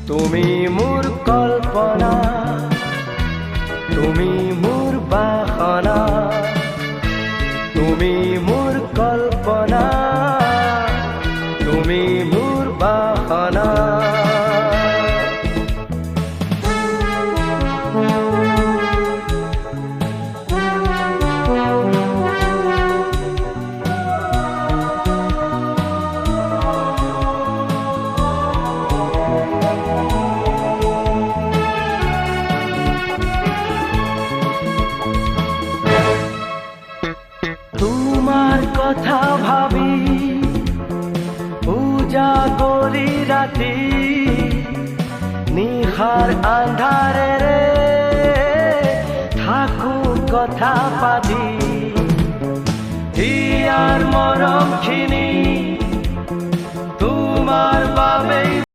তুমি মোৰ কল্পনা, তুমি মোৰ বাসনা, তুমি মোৰ কল্পনা, তুমি মোৰ বাসনা। তোমার কথা ভাবি উজাগরি রাতি, নিশার আন্ধারে রে থাকো কথা পাতি। হিয়ার মৰমখিনি তোমাৰ বাবেই